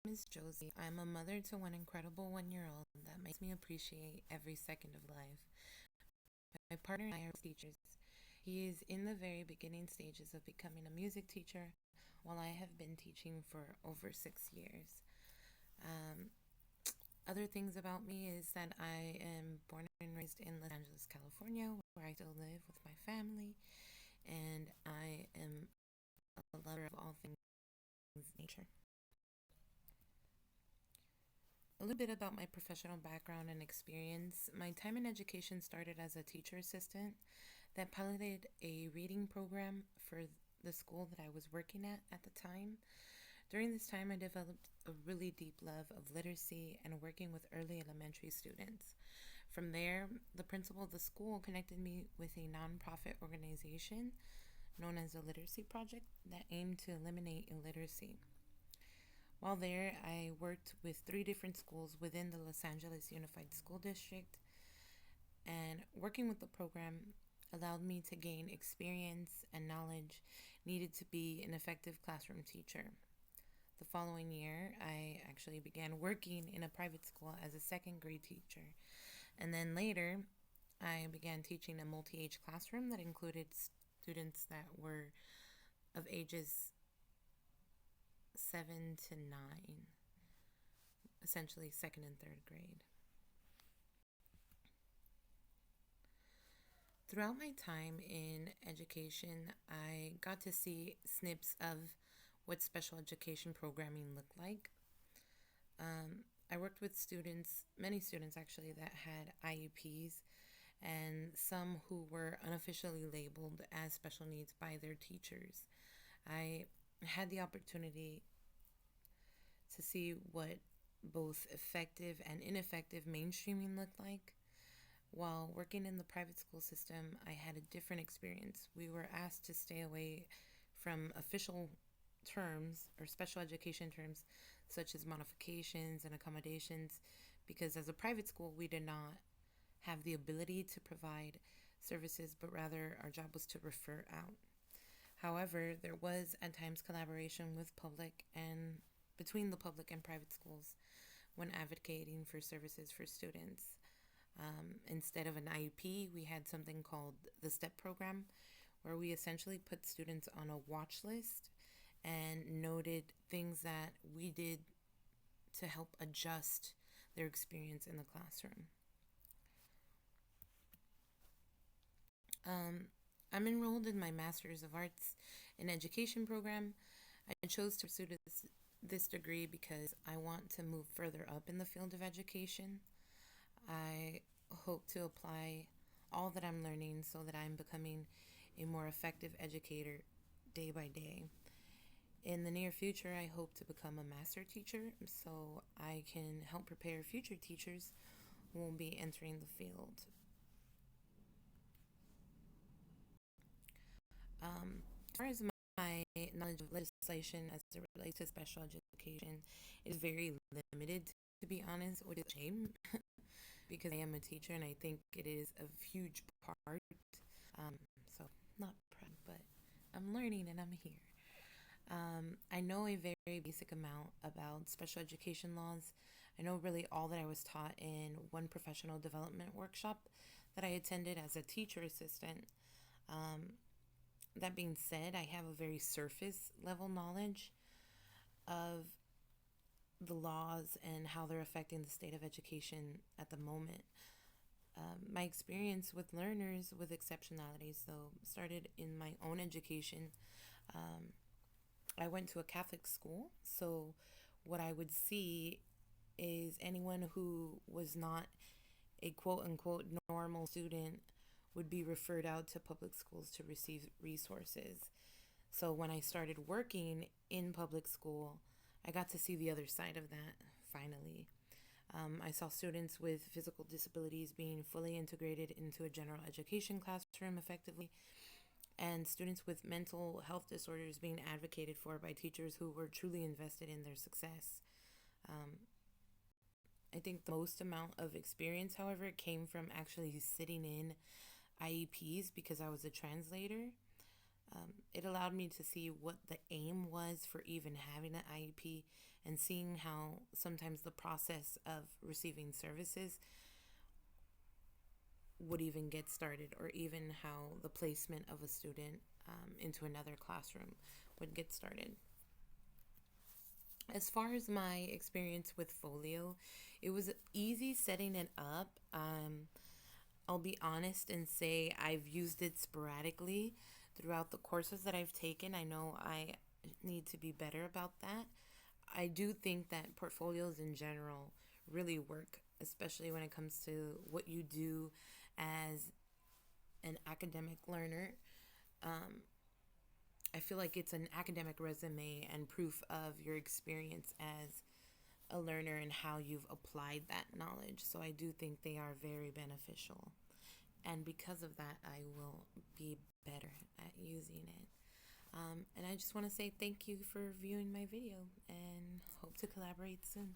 is Josie. I'm a mother to one incredible 1-year-old that makes me appreciate every second of life. My partner and I are teachers. He is in the very beginning stages of becoming a music teacher, while I have been teaching for over 6 years. Um, Other things about me is that I am born and raised in Los Angeles, California, where I still live with my family, and I am a lover of all things nature. A little bit about my professional background and experience. My time in education started as a teacher assistant that piloted a reading program for the school that I was working at the time. During this time, I developed a really deep love of literacy and working with early elementary students. From there, the principal of the school connected me with a nonprofit organization known as the Literacy Project that aimed to eliminate illiteracy. While there, I worked with 3 different schools within the Los Angeles Unified School District, and working with the program allowed me to gain experience and knowledge needed to be an effective classroom teacher. The following year, I actually began working in a private school as a second grade teacher, and then later, I began teaching a multi age classroom that included students that were of ages 7 to 9, essentially second and third grade. Throughout my time in education, I got to see snips of what special education programming looked like. I worked with students, many students actually, that had IEPs, and some who were unofficially labeled as special needs by their teachers. I had the opportunity to see what both effective and ineffective mainstreaming looked like. While working in the private school system, I had a different experience. We were asked to stay away from official terms or special education terms such as modifications and accommodations, because as a private school, we did not have the ability to provide services, but rather our job was to refer out. However, there was at times collaboration with public and between the public and private schools when advocating for services for students. Instead of an IEP, we had something called the STEP program, where we essentially put students on a watch list and noted things that we did to help adjust their experience in the classroom. I'm enrolled in my Master's of Arts in Education program. I chose to pursue this degree because I want to move further up in the field of education. I hope to apply all that I'm learning so that I'm becoming a more effective educator day by day. In the near future, I hope to become a master teacher so I can help prepare future teachers who will be entering the field. As far as my knowledge of legislation as it relates to special education is very limited, to be honest, which is a shame because I am a teacher and I think it is a huge part. So, not proud, but I'm learning and I'm here. I know a very basic amount about special education laws. I know really all that I was taught in one professional development workshop that I attended as a teacher assistant. That being said, I have a very surface level knowledge of the laws and how they're affecting the state of education at the moment. My experience with learners with exceptionalities, though, started in my own education. I went to a Catholic school, so what I would see is anyone who was not a quote unquote normal student would be referred out to public schools to receive resources. So when I started working in public school, I got to see the other side of that finally. I saw students with physical disabilities being fully integrated into a general education classroom effectively, and students with mental health disorders being advocated for by teachers who were truly invested in their success. Um, I think the most amount of experience, however, came from actually sitting in IEPs because I was a translator. It allowed me to see what the aim was for even having an IEP and seeing how sometimes the process of receiving services would even get started, or even how the placement of a student into another classroom would get started. As far as my experience with Folio, it was easy setting it up. I'll be honest and say I've used it sporadically throughout the courses that I've taken. I know I need to be better about that. I do think that portfolios in general really work, especially when it comes to what you do as an academic learner. Um, I feel like it's an academic resume and proof of your experience as a learner and how you've applied that knowledge. So I do think they are very beneficial. And because of that, I will be better at using it. And I just want to say thank you for viewing my video and hope to collaborate soon.